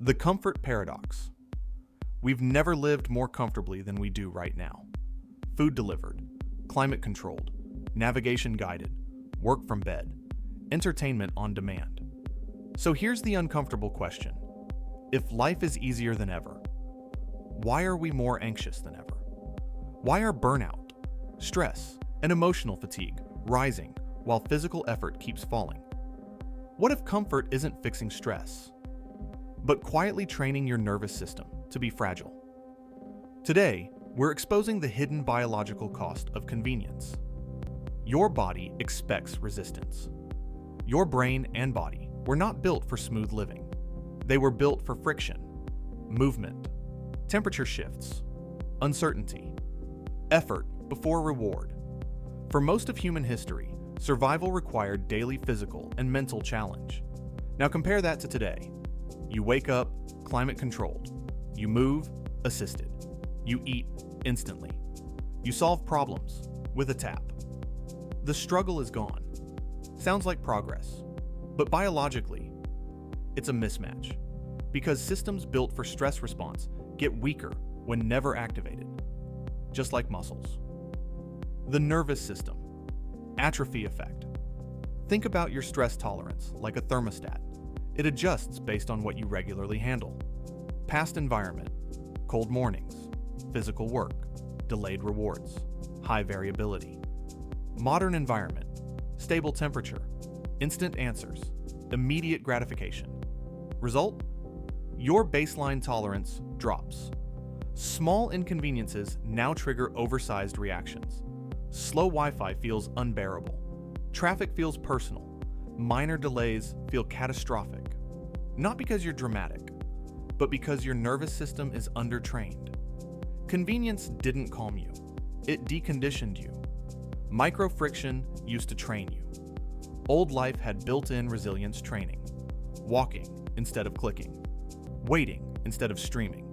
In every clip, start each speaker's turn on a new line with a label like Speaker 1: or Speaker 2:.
Speaker 1: The comfort paradox. We've never lived more comfortably than we do right now. Food delivered, climate controlled, navigation guided, work from bed, entertainment on demand. So here's the uncomfortable question. If life is easier than ever, why are we more anxious than ever? Why are burnout, stress, and emotional fatigue rising while physical effort keeps falling? What if comfort isn't fixing stress, but quietly training your nervous system to be fragile? Today, we're exposing the hidden biological cost of convenience. Your body expects resistance. Your brain and body were not built for smooth living. They were built for friction, movement, temperature shifts, uncertainty, effort before reward. For most of human history, survival required daily physical and mental challenge. Now compare that to today. You wake up, climate controlled. You move, assisted. You eat, instantly. You solve problems, with a tap. The struggle is gone. Sounds like progress, but biologically, it's a mismatch, because systems built for stress response get weaker when never activated, just like muscles. The nervous system. Atrophy effect. Think about your stress tolerance like a thermostat. It adjusts based on what you regularly handle. Past environment, cold mornings, physical work, delayed rewards, high variability. Modern environment, stable temperature, instant answers, immediate gratification. Result? Your baseline tolerance drops. Small inconveniences now trigger oversized reactions. Slow Wi-Fi feels unbearable. Traffic feels personal. Minor delays feel catastrophic. Not because you're dramatic, but because your nervous system is undertrained. Convenience didn't calm you. It deconditioned you. Micro-friction used to train you. Old life had built-in resilience training. Walking instead of clicking. Waiting instead of streaming.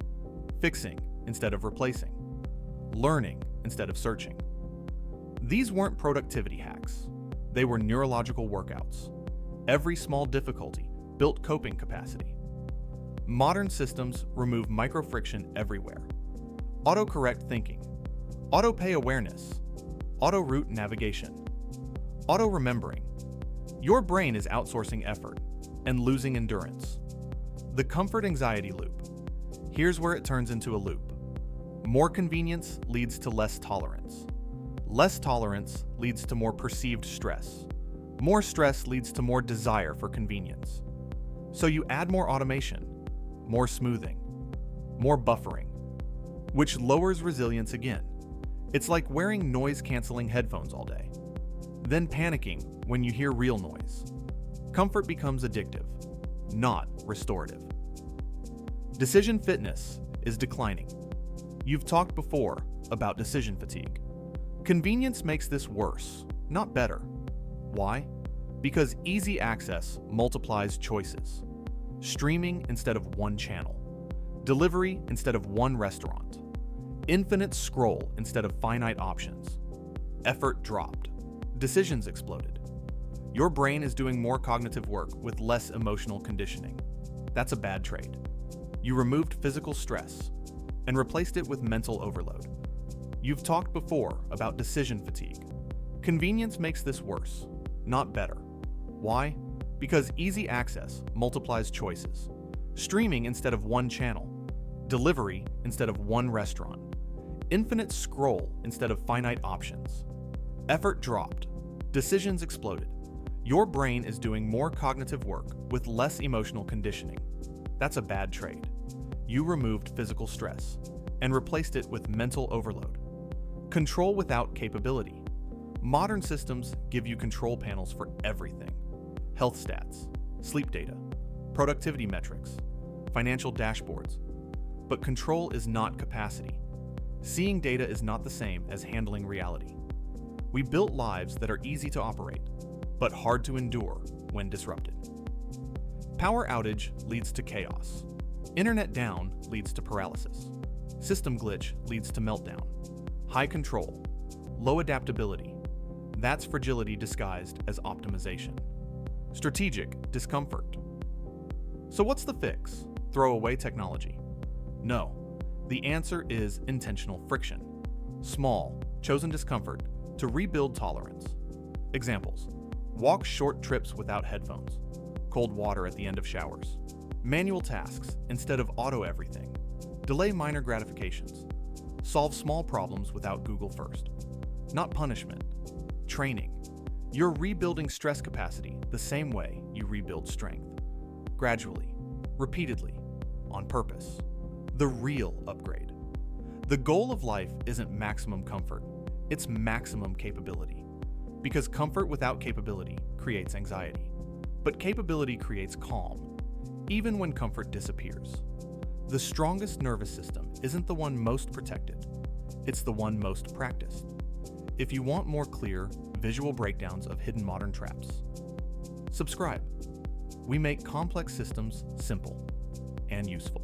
Speaker 1: Fixing instead of replacing. Learning instead of searching. These weren't productivity hacks. They were neurological workouts. Every small difficulty built coping capacity. Modern systems remove micro-friction everywhere. Autocorrect thinking, auto-pay awareness, auto-route navigation, auto-remembering. Your brain is outsourcing effort and losing endurance. The comfort anxiety loop. Here's where it turns into a loop. More convenience leads to less tolerance. Less tolerance leads to more perceived stress. More stress leads to more desire for convenience. So you add more automation, more smoothing, more buffering, which lowers resilience again. It's like wearing noise-canceling headphones all day, then panicking when you hear real noise. Comfort becomes addictive, not restorative. Decision fitness is declining. You've talked before about decision fatigue. Convenience makes this worse, not better. Why? Because easy access multiplies choices. Streaming instead of one channel. Delivery instead of one restaurant. Infinite scroll instead of finite options. Effort dropped. Decisions exploded. Your brain is doing more cognitive work with less emotional conditioning. That's a bad trade. You removed physical stress and replaced it with mental overload. You've talked before about decision fatigue. Convenience makes this worse, not better. Why? Because easy access multiplies choices. Streaming instead of one channel. Delivery instead of one restaurant. Infinite scroll instead of finite options. Effort dropped. Decisions exploded. Your brain is doing more cognitive work with less emotional conditioning. That's a bad trade. You removed physical stress and replaced it with mental overload. Control without capability. Modern systems give you control panels for everything. Health stats, sleep data, productivity metrics, financial dashboards. But control is not capacity. Seeing data is not the same as handling reality. We built lives that are easy to operate, but hard to endure when disrupted. Power outage leads to chaos. Internet down leads to paralysis. System glitch leads to meltdown. High control, low adaptability. That's fragility disguised as optimization. Strategic discomfort. So what's the fix? throw away technology? No. The answer is intentional friction. Small, chosen discomfort to rebuild tolerance. Examples: walk short trips without headphones, cold water at the end of showers, manual tasks instead of auto everything, delay minor gratifications, solve small problems without Google first. Not punishment, training. You're rebuilding stress capacity the same way you rebuild strength. Gradually, repeatedly, on purpose. The real upgrade. The goal of life isn't maximum comfort, it's maximum capability. Because comfort without capability creates anxiety. But capability creates calm, even when comfort disappears. The strongest nervous system isn't the one most protected, it's the one most practiced. If you want more clear, visual breakdowns of hidden modern traps, subscribe. We make complex systems simple and useful.